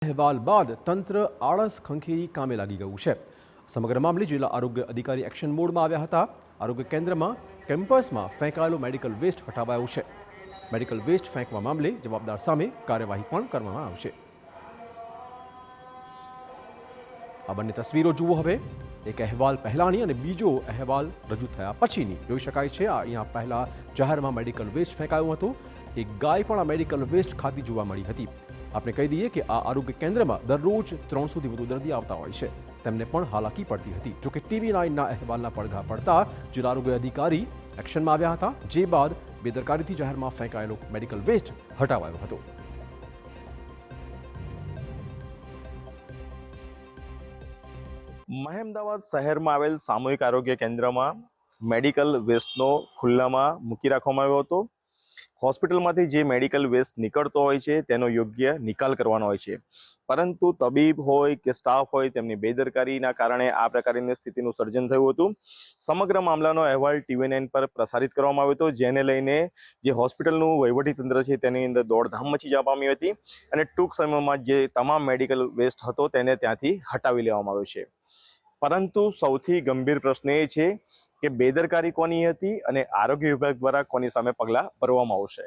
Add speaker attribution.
Speaker 1: અહેવાલ બાદ તંત્ર આળસ ખંખેરી કામે લાગી ગયું છે। સમગ્ર મામલે જિલ્લા આરોગ્ય અધિકારી એક્શન મોડમાં આવ્યા હતા। આરોગ્ય કેન્દ્રમાં કેમ્પસમાં ફેંકાયેલો મેડિકલ વેસ્ટ હટાવાયો છે। મેડિકલ વેસ્ટ ફેંકવા મામલે જવાબદાર સામે કાર્યવાહી પણ કરવામાં આવશે। આ બંને તસવીરો જુઓ હવે, એક અહેવાલ પહેલાની અને બીજો અહેવાલ રજૂ થયા પછીની। જોઈ શકાય છે અહીંયા પહેલા જાહેરમાં મેડિકલ વેસ્ટ ફેંકાયો હતો। એક ગાય પણ આ મેડિકલ વેસ્ટ ખાતી જોવા મળી હતી। આપણે કહી દઈએ કે આ આરોગ્ય કેન્દ્રમાં દરરોજ 300થી વધુ દર્દી આવતા હોય છે। તેમને પણ હાલાકી પડતી હતી। જોકે TV9ના અહેવાલના પડઘા પડતા જિલ્લા આરોગ્ય અધિકારી એક્શનમાં આવ્યા હતા, જે બાદ બેદરકારીથી જાહેરમાં ફેંકાયેલો મેડિકલ વેસ્ટ હટાવાયો હતો।
Speaker 2: મહેમદાવાદ શહેરમાં આવેલ સામૂહિક આરોગ્ય કેન્દ્રમાં મેડિકલ વેસ્ટનો ખુલ્લામાં મૂકી રાખવામાં આવ્યો હતો। હોસ્પિટલમાંથી જે મેડિકલ વેસ્ટ નીકળતો હોય છે તેનો યોગ્ય નિકાલ કરવાનો હોય છે, પરંતુ તબીબ હોય કે સ્ટાફ હોય તેમની બેદરકારીના કારણે આ પ્રકારની સ્થિતિનું સર્જન થયું હતું। સમગ્ર મામલાનો અહેવાલ TV9 પર પ્રસારિત કરવામાં આવ્યો હતો, જેને લઈને જે હોસ્પિટલનું વહીવટીતંત્ર છે તેની અંદર દોડધામ મચી જવા પામી હતી અને ટૂંક સમયમાં જે તમામ મેડિકલ વેસ્ટ હતો તેને ત્યાંથી હટાવી લેવામાં આવ્યો છે। પરંતુ સૌથી ગંભીર પ્રશ્ન એ છે કે બેદરકારી કોની હતી અને આરોગ્ય વિભાગ દ્વારા કોની સામે પગલાં ભરવામાં આવશે।